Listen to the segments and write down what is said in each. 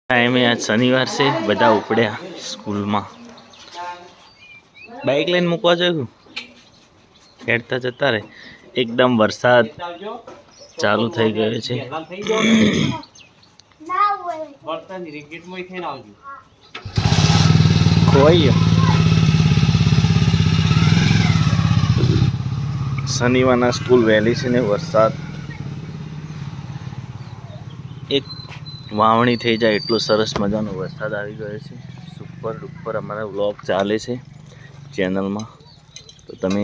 ટાઈમે આજ શનિવાર છે, બધા ઉપડ્યા સ્કૂલમાં. બાઇક લઈને મૂકવા જોયું હેડતા જતા રે. એકદમ વરસાદ ચાલુ થઈ ગયો છે. ખોવાઈ ગયો. શનિવારના સ્કૂલ વહેલી છે ને વરસાદ એક વાવણી થઈ જાય એટલો સરસ મજાનો વરસાદ આવી ગયો છે. સુપર ડુપર અમારા વ્લોગ ચાલે છે ચેનલમાં, તો તમે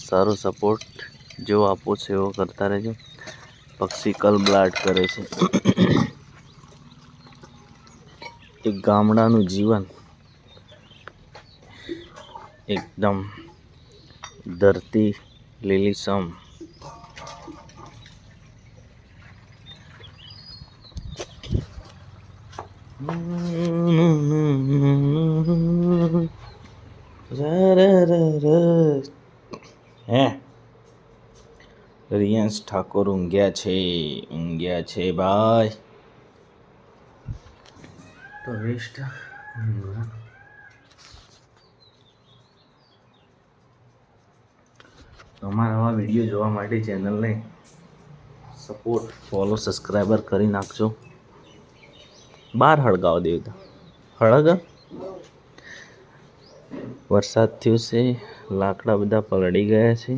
સારો સપોર્ટ જેવો આપો છો એવો કરતા રહેજો. પક્ષી કલબલાટ કરે છે. એક ગામડાનું જીવન એકદમ ધરતી લીલીછમ. હે રિયાંશ ઠાકોર ઊંઘ્યા છે ભાઈ. તો રેસ્ટ અમારા આવા વિડીયો જોવા માટે ચેનલને સપોર્ટ, ફોલો, સબસ્ક્રાઈબર કરી નાખજો. બહાર હળગાવ દેવતા હળગ વરસાદ થયો છે, લાકડા બધા પલળી ગયા છે.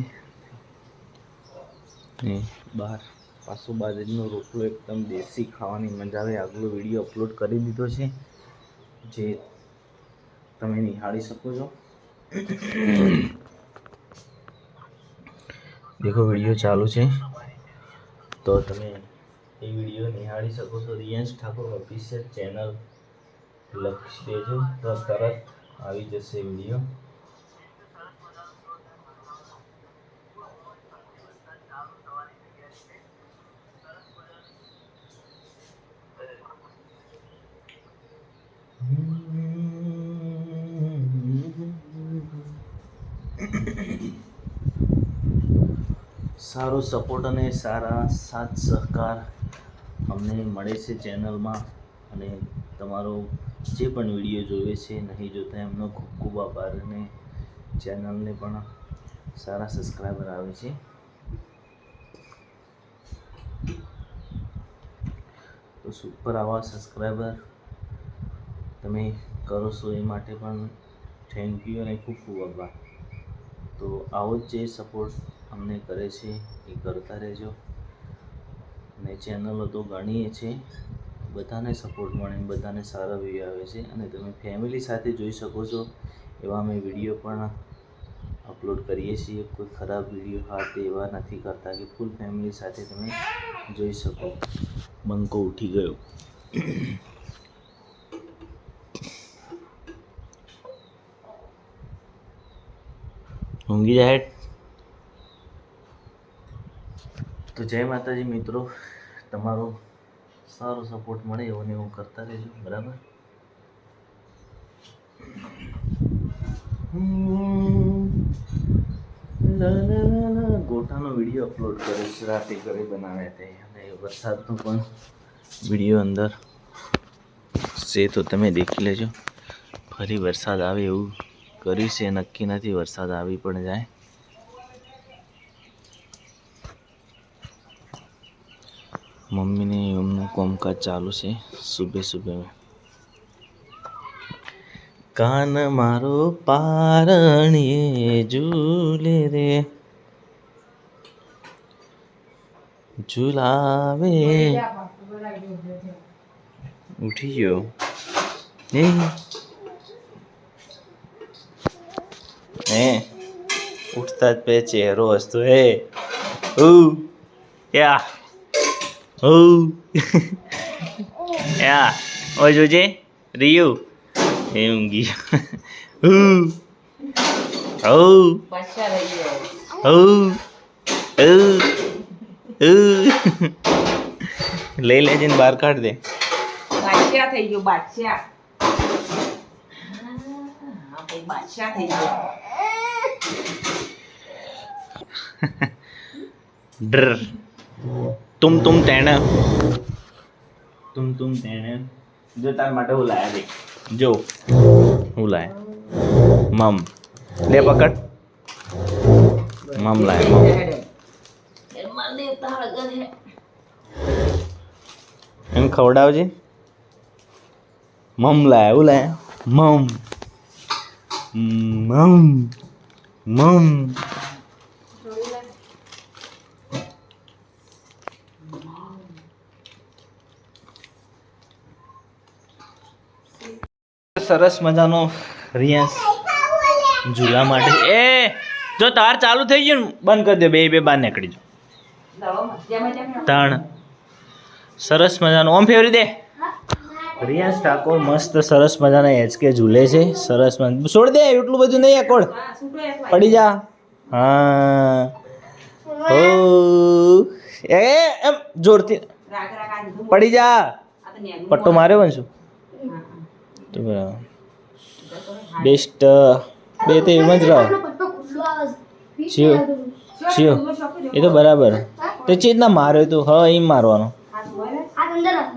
બહાર પાછો બાજરીનો રોટલો એકદમ દેશી ખાવાની મજા આવે. આગલો વિડીયો અપલોડ કરી દીધો છે જે તમે નિહાળી શકો છો. દેખો વિડીયો ચાલુ છે તો તમે એ વિડીયો નિહાળી શકો છો. રિયાંશ ઠાકોર ઓફિશિયલ ચેનલ લખી દેજો તો તરત આવી જશે વિડીયો. સારો સપોર્ટ અને સારા સાથ સહકાર અમને મળે છે ચેનલમાં, અને તમારો જે પણ વિડીયો જોવે છે નહીં જોતા એમનો ખૂબ ખૂબ આભાર. અને ચેનલને પણ સારા સબસ્ક્રાઈબર આવે છે. તો સુપર આવા સબસ્ક્રાઈબર તમે કરો છો એ માટે પણ થેન્ક યુ અને ખૂબ ખૂબ આભાર. તો આવો જ જે સપોર્ટ અમને કરે છે એ કરતા રહેજો. અને ચેનલો તો ઘણી છે, બધાને સપોર્ટ મળે, બધાને સારા વ્યૂ આવે છે. અને તમે ફેમિલી સાથે જોઈ શકો છો એવા અમે વિડીયો પણ અપલોડ કરીએ છીએ. કોઈ ખરાબ વિડીયો હા તે એવા નથી કરતા કે ફૂલ ફેમિલી સાથે તમે જોઈ શકો. બંકો ઉઠી ગયો. ઊંઘી જાય. તો જય માતાજી મિત્રો, તમારો સારો સપોર્ટ મળે એવો ને એવું કરતા રહેજો, બરાબર. ગોટાનો વિડીયો અપલોડ કર્યો છે, રાતે ઘરે બનાવ્યા તે, અને વરસાદનો પણ વિડીયો અંદર છે તો તમે દેખી લેજો. ફરી વરસાદ આવે એવું કર્યું છે, નક્કી નથી, વરસાદ આવી પણ જાય. મમ્મીને એમનું કામકાજ ચાલુ છે સુબે સુબે. કાન મારો પારણીએ ઝૂલે રે, ઝુલાવે. ઉઠી ગયો હે ઉઠતા જ પે ચહેરો હસતો. હે યા યા ઓય જોજે રિયુ એ ઊંઘી લઈ લેજે ને બહાર કાઢ દે. બાદશાહ થઈ ગયો, બાદશાહ. બાદશાહ થઈ ગયો. ડર તુમ તેણે તુમ તેણે જો તાર માટે હું લાયા દેખ જો હું લાયા મમ લે પકડ મમ લાયા મમ એમ ખવડાવજે મમ લાયા હું લાયા મમ મમ સરસ મજાનો રિયાસ ઝૂલા માટે એ જો તાર ચાલુ થઈ ગયું ને બંધ કરી દે બે બહાર નીકળી જાઓ તાણ સરસ મજાનો ઓમ ફેવરી દે રિયાસ ઠાકોર મસ્ત સરસ મજાના એચકે ઝૂલે છે સરસ મજા છોડ દે એટલું બધું નહીં કોડ પડી જા હા ઓ એ એમ જોરથી પડી જા પટ્ટો માર્યો બનશું તો બરાબર બેસ્ટ બે તો એમ જ રહો શિવ શિવ એ તો બરાબર તો ચીજ ના માર્યો તું હા એમ મારવાનો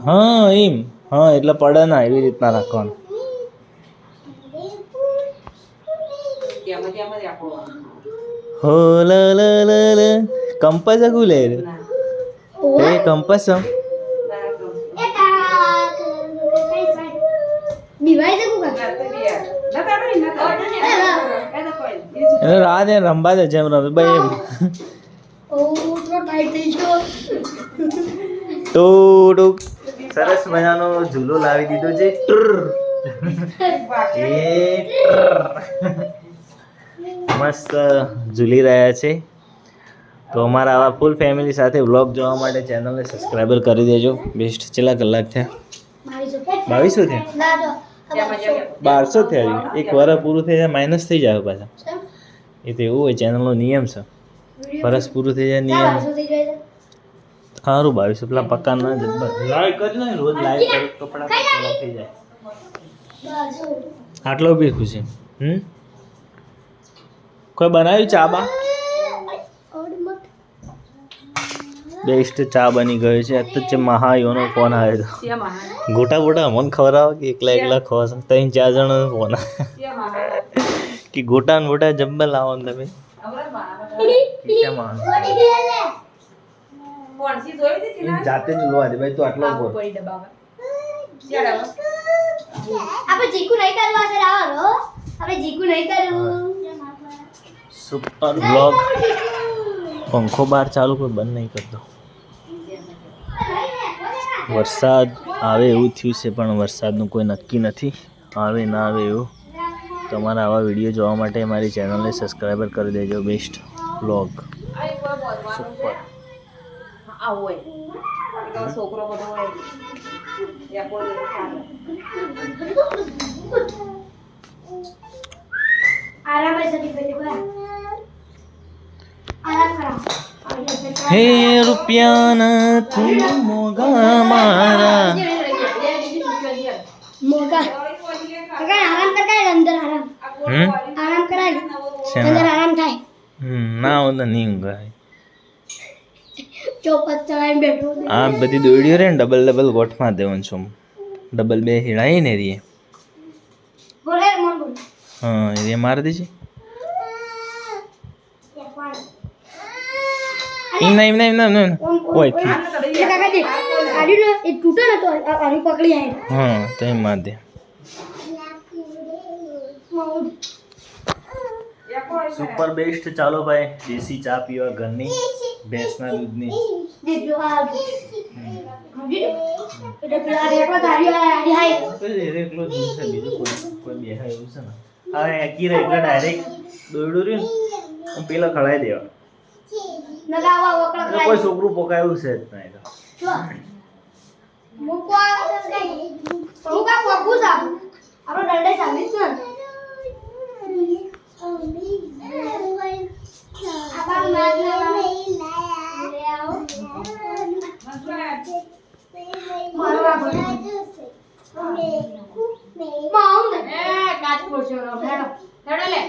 હા એમ હા એટલે પડે ના એવી રીતના રાખવાનું હો લ લ લ લ કંપાસ આગું લે એ કંપાસ એને રાહ દે રંબા દે જેમ રમે ભાઈ એમ તો સરસ મજાનો ઝૂલો લાવી દીધો છે મસ્ત ઝૂલી રહ્યા છે તો અમારા આવા ફૂલ ફેમિલી સાથે વ્લોગ જોવા માટે ચેનલને સબસ્ક્રાઈબર કરી દેજો બેસ્ટ કેટલા કલાક થયા 2200 થયા 1200 થયા એક વર્ષ પૂરું થઈ જાય માઇનસ થઈ જાય પાછા એ તો એવું હોય ચેનલનો નિયમ છે વર્ષ પૂરું થઈ જાય નિયમ સારું 2200 પેલા પક્કા ના જ લાઈક કરી ને રોજ લાઈક કરો તો પણ થઈ જાય આટલો બી ખુશી કોઈ બનાવ્યું ચા બા બેસ્ટ ચા બની ગયો છે અત્યારે મહાયોનો ફોન આવ્યો હતો ગોટા ગોટા મને ખબર આવે કે એકલા ખવા 3-4 જણ ફોન કે ગોટા ને ગોટા જબ્બર લાવો ને તમે જાતે જ લોવા દે ભાઈ તું આટલો બોલ આપણે જીકુ નહીં કરવા છે રાવરો આપણે જીકુ નહીં કરવું સુપર વ્લોગ પંખો બહાર ચાલુ કોઈ બંધ નહીં કરતો વરસાદ આવે એવું થયું છે પણ વરસાદનું કોઈ નક્કી નથી આવે ના આવે એવું તમારા આવા વિડીયો જોવા માટે મારી ચેનલને સબસ્ક્રાઈબર કરી દેજો બેસ્ટ વ્લોગ સુપર છોકરો બધો હોય આરામ છે આરામ કરા હે રૂપિયાના તું મોગા મારા મોકા કાકા આરામ કરાય અંદર આરામ કરાય અંદર આરામ થાય ના onda નહીં ઊંઘાય ચોપત ચડાઈ બેઠો આ બધી દોડીઓ રે ને ડબલ ગોઠમાં દેવાનું છું ડબલ બે હિડાઈ ને રીએ બોલે મન બોલ હા એ મારી દેજે એમ ઓય થી કાકા દે આડી ને એ તૂટે ને તો આડી પકડી આય હા તો એમ માર દે સુપર બેસ્ટ ચાલો ભાઈ દેશી ચા પીવા ઘરની ભેંસના દૂધની દેજો આ એટલે પેલા રેટો ધારી આડી હાય એકલો જ છે બીજું કોઈ બેહાય એવું છે ને હવે એકી રે એટલે ડાયરેક્ટ દોડ્યું રહ્યું ને પેલા ખડાઈ દેવા નગાવા વકળા કોઈ છોકરું પોકાયું છે જ નહીં જો મુકો કઈ મુકા પોકુ સા આપણો દંડે સામે છે આપા માર લે આવો મારવા બોલે માઉં એ કાચ પોછો હેડો હેડો લે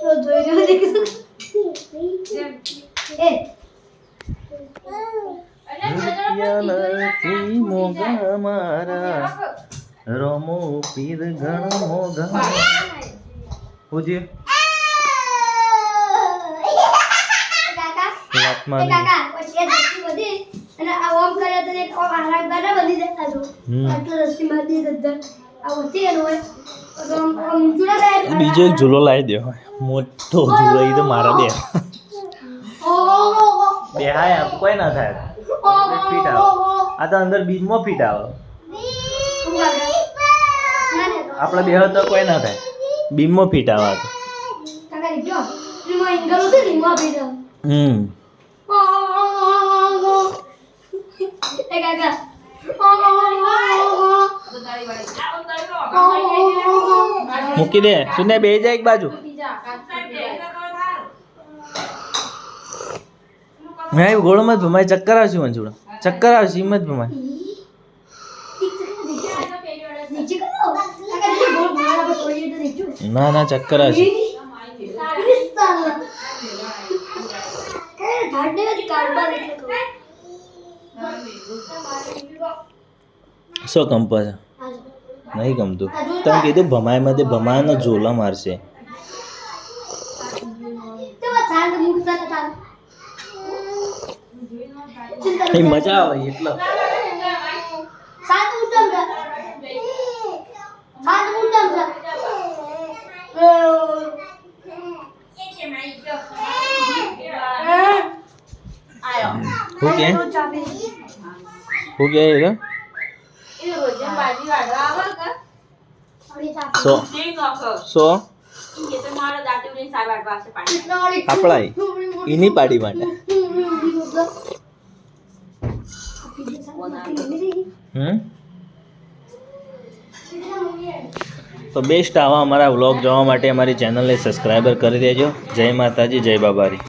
તો જોઈ લો દેખ એ પિયલથી મોગા મારા રોમો પીર ઘણ મોગા હું જે કાકા લાતમાં એ કાકા પછી આ રસ્સી બધી અને આ ઓમ કરે તો એક ઓમ આરામ કરે બધી જતા જો આટલો રસ્સી બાંધી દદ્દર આ હોતી એનો હોય તો આમ ચૂડા થાય બીજો એક ઝૂલો લાવી દો મોટો ઝૂલો એ તો મારા બે બેહાય કોઈ ના થાય ફીટ આવે આ તો અંદર બીમમાં ફીટ આવે આપણે બે તો કોઈ ના થાય બીમમાં ફીટ આવે આ તો કાકા રીજો રીમો એંગલ છે રીમો બીજો એ કાકા મૂકી દે સુને બે જાય એક બાજુ મેં ગોળ મત ભમાય ચક્કર આવશે મંજુડા ચક્કર આવશે હિંમત ભમાય નીચે કરો કાકા જે ગોળ ભરાવા પર છોડી દે નીચે ના ના ચક્કર આવશે શું કંપે છે નહીં ગમતું તમે કીધું ભમાયમાં તે ભમાયનો ઝોલા મારશે એ મજા આવે એટલે હું કે સો આપણા એની પાડી માટે તો બેસ્ટ આવા અમારા વ્લોગ જોવા માટે અમારી ચેનલને સબસ્ક્રાઈબર કરી દેજો જય માતાજી જય બાબારી